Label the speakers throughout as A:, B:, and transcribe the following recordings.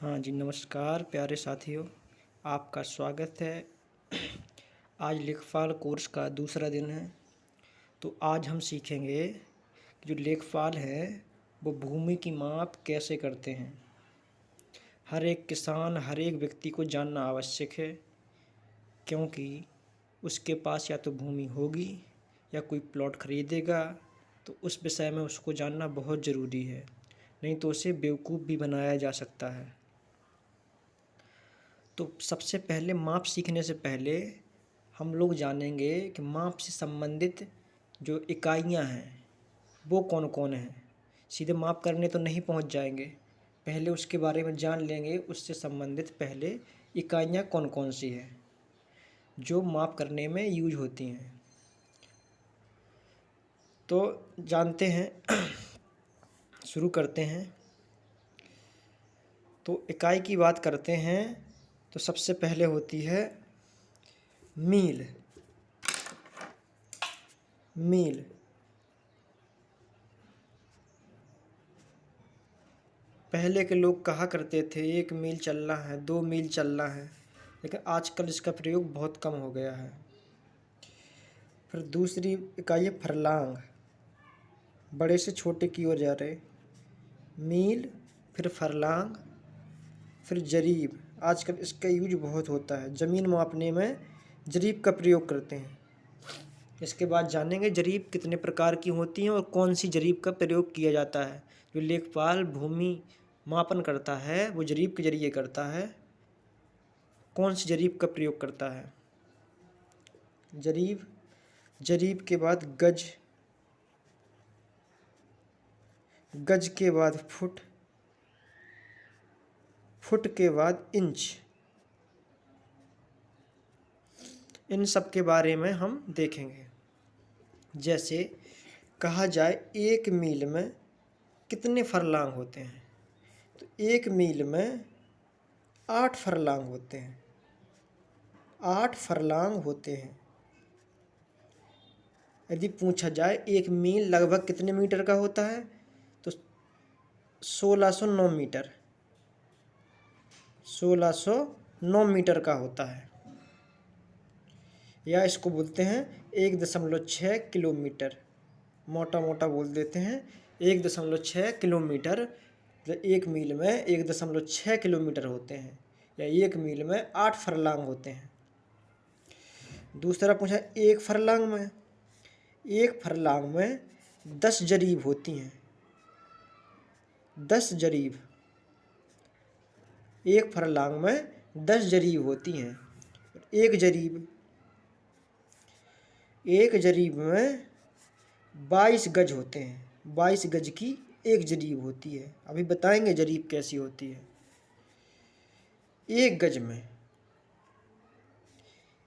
A: हाँ जी, नमस्कार प्यारे साथियों, आपका स्वागत है। आज लेखपाल कोर्स का दूसरा दिन है। तो आज हम सीखेंगे कि जो लेखपाल है वो भूमि की माप कैसे करते हैं। हर एक किसान, हर एक व्यक्ति को जानना आवश्यक है, क्योंकि उसके पास या तो भूमि होगी या कोई प्लॉट खरीदेगा, तो उस विषय में उसको जानना बहुत ज़रूरी है, नहीं तो उसे बेवकूफ़ भी बनाया जा सकता है। तो सबसे पहले माप सीखने से पहले हम लोग जानेंगे कि माप से संबंधित जो इकाइयाँ हैं वो कौन कौन हैं। सीधे माप करने तो नहीं पहुंच जाएंगे, पहले उसके बारे में जान लेंगे। उससे संबंधित पहले इकाइयाँ कौन कौन सी हैं जो माप करने में यूज होती हैं, तो जानते हैं। शुरू करते हैं। तो इकाई की बात करते हैं तो सबसे पहले होती है मील। मील पहले के लोग कहा करते थे 1 मील चलना है, 2 मील चलना है, लेकिन आजकल इसका प्रयोग बहुत कम हो गया है। फिर दूसरी इकाई है फरलांग, बड़े से छोटे की ओर जा रहे। मील, फिर फरलांग, फिर जरीब। आजकल इसका यूज बहुत होता है, ज़मीन मापने में जरीब का प्रयोग करते हैं। इसके बाद जानेंगे जरीब कितने प्रकार की होती हैं और कौन सी जरीब का प्रयोग किया जाता है। जो लेखपाल भूमि मापन करता है वो जरीब के जरिए करता है। कौन सी जरीब का प्रयोग करता है? जरीब। जरीब के बाद गज, गज के बाद फुट, फुट के बाद इंच। इन सब के बारे में हम देखेंगे। जैसे कहा जाए 1 मील में कितने फरलांग होते हैं, तो 1 मील में 8 फरलांग होते हैं। 8 फरलांग होते हैं। यदि पूछा जाए 1 मील लगभग कितने मीटर का होता है, तो 1609 मीटर, 1609 मीटर का होता है। या इसको बोलते हैं 1.6 किलोमीटर, मोटा मोटा बोल देते हैं 1.6 किलोमीटर। 1 मील में 1.6 किलोमीटर होते हैं, या 1 मील में 8 फरलांग होते हैं। दूसरा पूछा 1 फरलांग में, 1 फरलांग में 10 जरीब होती हैं। 10 जरीब, 1 फरलांग में 10 जरीब होती हैं। एक जरीब, एक जरीब में 22 गज होते हैं। 22 गज की एक जरीब होती है। अभी बताएंगे जरीब कैसी होती है। एक गज में,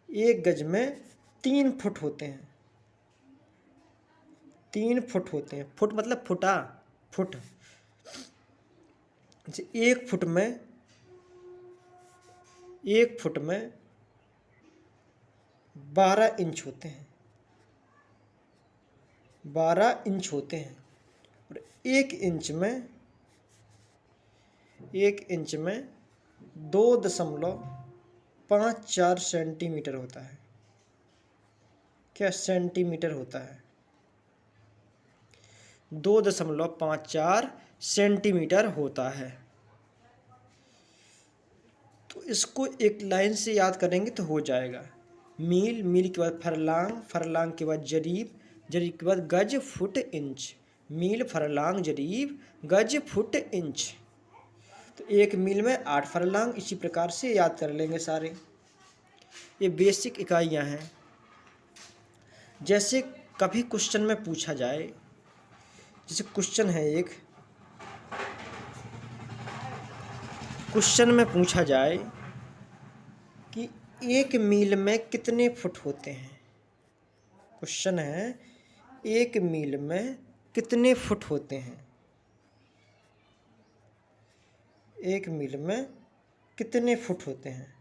A: एक गज में 3 फुट होते हैं। 3 फुट होते हैं। फुट मतलब फुटा, फुट। जैसे 1 फुट में, 1 फुट में 12 इंच होते हैं। 12 इंच होते हैं। और 1 इंच में, 1 इंच में 2.54 सेंटीमीटर होता है। क्या सेंटीमीटर होता है? 2.54 सेंटीमीटर होता है। तो इसको एक लाइन से याद करेंगे तो हो जाएगा। मील, मील के बाद फरलांग, फरलांग के बाद जरीब, जरीब के बाद गज, फुट, इंच। मील, फरलांग, जरीब, गज, फुट, इंच। तो 1 मील में 8 फरलांग। इसी प्रकार से याद कर लेंगे सारे। ये बेसिक इकाइयाँ हैं। जैसे कभी क्वेश्चन में पूछा जाए, जैसे क्वेश्चन है एक, क्वेश्चन में पूछा जाए कि 1 मील में कितने फुट होते हैं। क्वेश्चन है 1 मील में कितने फुट होते हैं। 1 मील में कितने फुट होते हैं,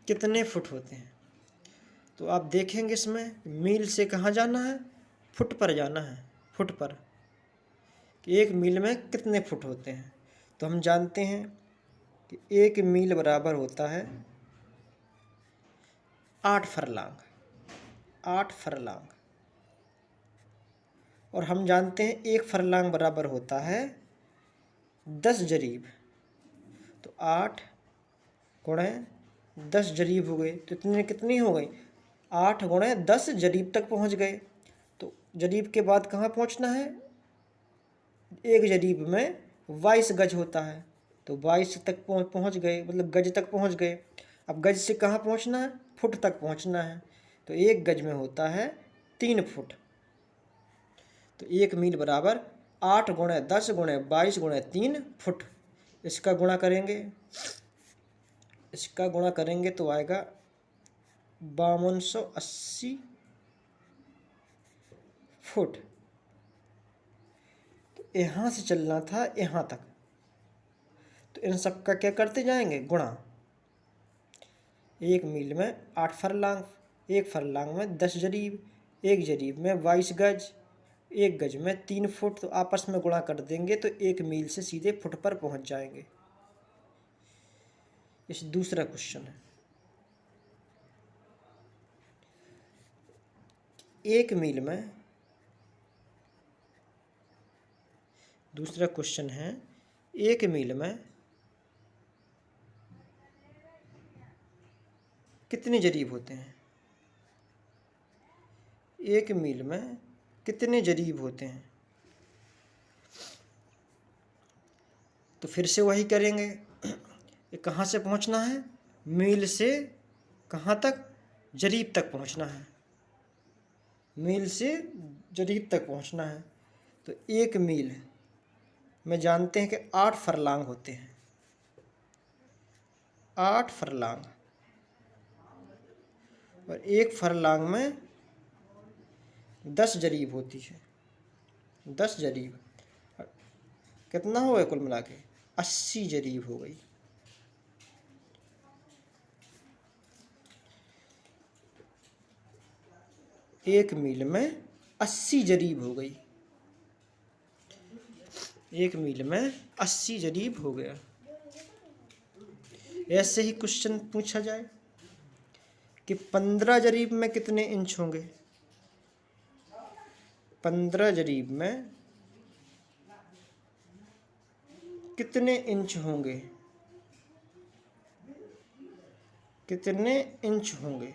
A: कितने फुट होते हैं। तो आप देखेंगे इसमें मील से कहाँ जाना है, फुट पर जाना है। फुट पर कि एक मील में कितने फुट होते हैं। तो हम जानते हैं कि एक मील बराबर होता है 8 फरलांग। 8 फरलांग। और हम जानते हैं एक फरलांग बराबर होता है 10 जरीब। तो 8 गुणे 10 जरीब हो गए। तो इतने कितनी हो गई? 8 गुणे 10 जरीब तक पहुंच गए। तो जरीब के बाद कहाँ पहुंचना है? एक जरीब में 22 गज होता है। तो 22 तक पहुंच गए, मतलब गज तक पहुंच गए। अब गज से कहाँ पहुंचना है? फुट तक पहुंचना है। तो एक गज में होता है 3 फुट। तो एक मील बराबर 8 गुणे 10 गुणे 22 गुणे 3 फुट। इसका गुणा करेंगे तो आएगा 5280 फुट। तो यहाँ से चलना था यहाँ तक। तो इन सब का क्या करते जाएंगे? गुणा। एक मील में 8 फरलांग, एक फरलांग में 10 जरीब, एक जरीब में 22 गज, एक गज में 3 फुट। तो आपस में गुणा कर देंगे तो एक मील से सीधे फुट पर पहुंच जाएंगे। इस दूसरा क्वेश्चन है, एक मील में, दूसरा क्वेश्चन है एक मील में कितने जरीब होते हैं? एक मील में कितने जरीब होते हैं? तो फिर से वही करेंगे। ये कहाँ से पहुँचना है? मील से कहाँ तक? जरीब तक पहुँचना है। मील से जरीब तक पहुँचना है। तो एक मील में जानते हैं कि 8 फरलांग होते हैं। 8 फरलांग। और एक फरलांग में 10 जरीब होती है। 10 जरीब कितना हो गया कुल मिला के? 80 जरीब हो गई। एक मील में 80 जरीब हो गई। एक मील में 80 जरीब हो गया। ऐसे ही क्वेश्चन पूछा जाए कि 15 जरीब में कितने इंच होंगे? 15 जरीब में कितने इंच होंगे? कितने इंच होंगे?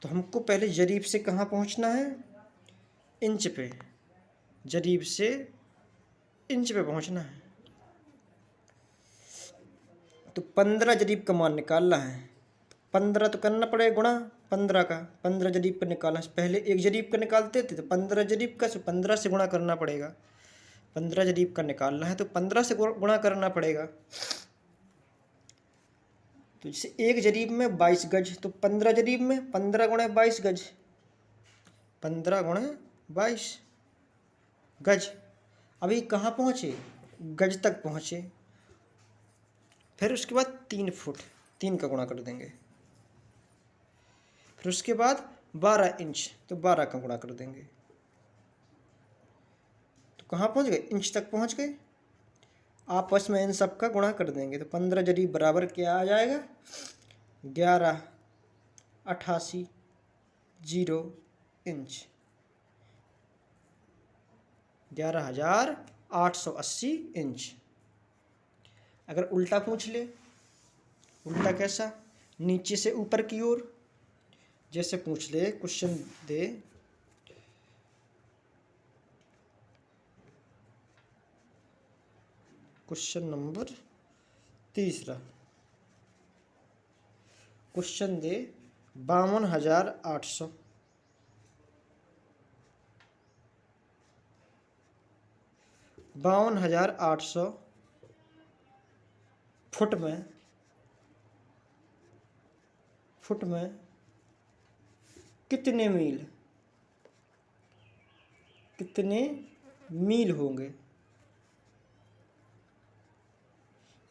A: तो हमको पहले जरीब से कहाँ पहुँचना है? इंच पे। जरीब से इंच पे पहुँचना है। तो 15 जरीब का मान निकालना है। 15 तो करना पड़ेगा गुणा 15 का। 15 जरीब का निकालना है। पहले एक जरीब का निकालते थे तो 15 जरीब का 15 से गुणा करना पड़ेगा। 15 जरीब का निकालना है तो 15 से गुणा करना पड़ेगा। तो जैसे एक जरीब में 22 गज, तो 15 जरीब में 15 गुणे 22 गज। 15 गुणे 22 गज। अभी कहाँ पहुँचे? गज तक पहुँचे। फिर उसके बाद 3 फुट, 3 का गुणा कर देंगे। फिर उसके बाद 12 इंच, तो 12 का गुणा कर देंगे। तो कहाँ पहुँच गए? इंच तक पहुँच गए। आपस में इन सब का गुणा कर देंगे तो 15 जरीब बराबर क्या आ जाएगा? 1188 इंच। 11,880 इंच। अगर उल्टा पूछ ले, उल्टा कैसा? नीचे से ऊपर की ओर। जैसे पूछ ले, क्वेश्चन दे क्वेश्चन नंबर 3। क्वेश्चन दे 52,800। 52,800 फुट में कितने मील होंगे?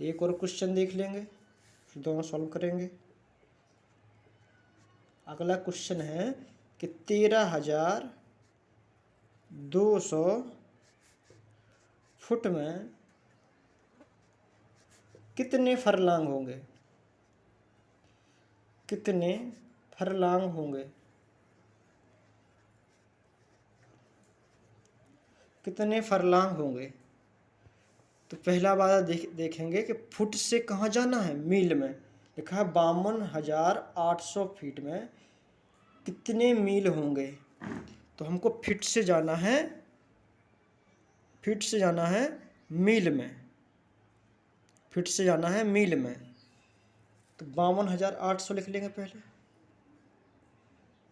A: एक और क्वेश्चन देख लेंगे, फिर दोनों सॉल्व करेंगे। अगला क्वेश्चन है कि 13,000 200 फुट में कितने फरलांग होंगे? कितने फरलांग होंगे? कितने फरलांग होंगे? तो पहला वाला देखेंगे कि फुट से कहाँ जाना है, मील में। लिखा है 52,800 फीट में कितने मील होंगे। तो हमको फीट से जाना है, फीट से जाना है मील में, फीट से जाना है मील में। तो 52,800 लिख लेंगे पहले,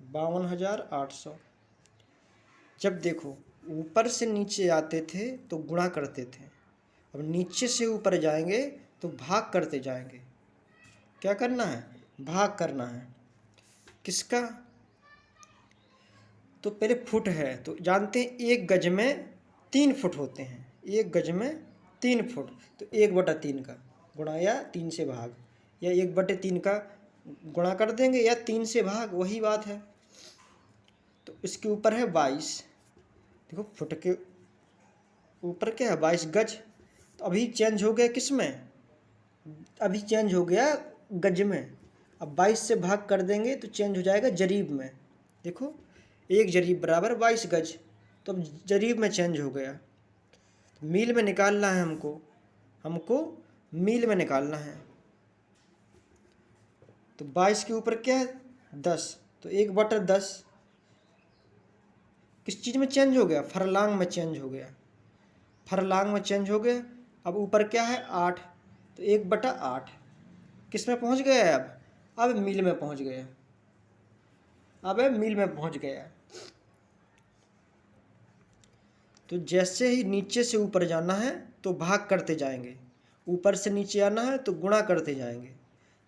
A: 52,800। जब देखो ऊपर से नीचे आते थे तो गुणा करते थे, अब नीचे से ऊपर जाएंगे तो भाग करते जाएंगे। क्या करना है? भाग करना है। किसका? तो पहले फुट है तो जानते हैं 1 गज में 3 फुट होते हैं, 1 गज में 3 फुट। तो 1/3 का गुणा या 3 से भाग, या 1/3 का गुणा कर देंगे या 3 से भाग, वही बात है। तो इसके ऊपर है 22। देखो फुट के ऊपर क्या है? 22 गज। तो अभी चेंज हो गया किस में? अभी चेंज हो गया गज में। अब 22 से भाग कर देंगे तो चेंज हो जाएगा जरीब में। देखो 1 जरीब बराबर 22 गज, तो अब जरीब में चेंज हो गया। मील में निकालना है हमको, हमको मील में निकालना है। तो 22 के ऊपर क्या है? 10। तो 1/10 किस चीज़ में चेंज हो गया? फरलांग में चेंज हो गया, फरलांग में चेंज हो गया। अब ऊपर क्या है? 8। तो 1/8 किस में पहुंच गया है? अब मील में पहुंच गया, अब मील में पहुंच गया। तो जैसे ही नीचे से ऊपर जाना है तो भाग करते जाएंगे, ऊपर से नीचे आना है तो गुणा करते जाएंगे।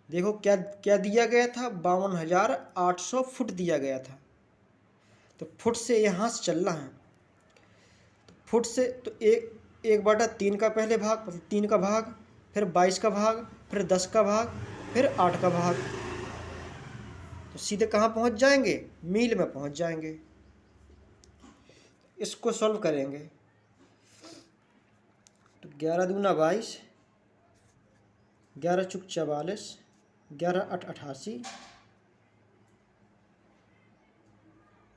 A: देखो क्या क्या दिया गया था? 52,800 फुट दिया गया था। तो फुट से यहाँ से चलना है, तो फुट से तो 1/3 का पहले भाग, 3 का भाग, फिर 22 का भाग, फिर 10 का भाग, फिर 8 का भाग। तो सीधे कहाँ पहुँच जाएंगे? मील में पहुँच जाएंगे। इसको सॉल्व करेंगे तो 11 दूना 22, 11 चुक 44, 11 8 88,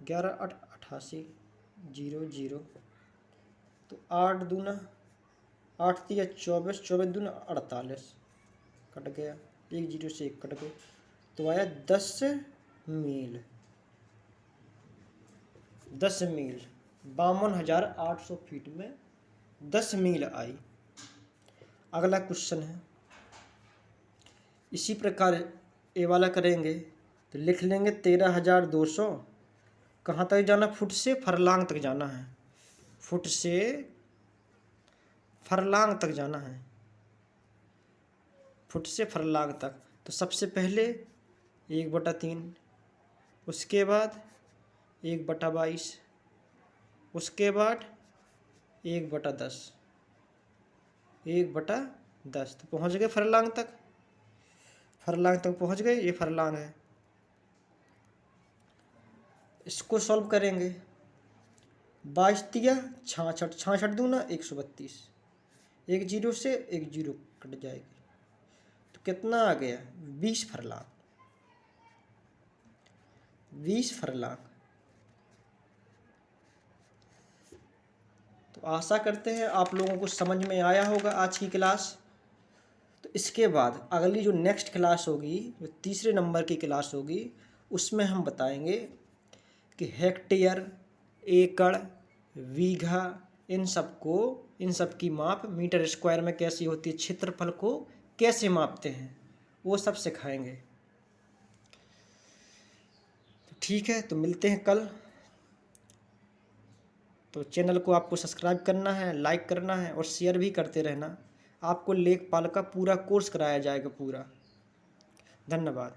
A: 11 8 88, 0 0। तो 8 दूना 8 3 24, 24 दूना 48, कट गया, 1 0 से 1 कट गया। तो आया 10 मील, 10 मील। 52,800 फीट में 10 मील आई। अगला क्वेश्चन है इसी प्रकार ए वाला करेंगे। तो लिख लेंगे 13,200। कहाँ तक जाना? फुट से फरलांग तक जाना है, फुट से फरलांग तक जाना है, फुट से फरलांग तक। तो सबसे पहले 1/3, उसके बाद 1/22, उसके बाद 1/10, 1/10। तो पहुँच गए फरलांग तक, फरलांग तक पहुँच गए। ये फरलांग है। इसको सॉल्व करेंगे। 22 दिया 66, 66 दूना 132, 1 0 से 1 0 कट जाएगी। तो कितना आ गया? 20 फरलांग, 20 फरलांग। तो आशा करते हैं आप लोगों को समझ में आया होगा आज की क्लास। तो इसके बाद अगली जो नेक्स्ट क्लास होगी, जो तीसरे नंबर की क्लास होगी, उसमें हम बताएंगे कि हेक्टेयर, एकड़, बीघा, इन सब की माप मीटर स्क्वायर में कैसी होती है, क्षेत्रफल को कैसे मापते हैं, वो सब सिखाएंगे। तो ठीक है, तो मिलते हैं कल। तो चैनल को आपको सब्सक्राइब करना है, लाइक करना है और शेयर भी करते रहना। आपको लेखपाल का पूरा कोर्स कराया जाएगा पूरा। धन्यवाद।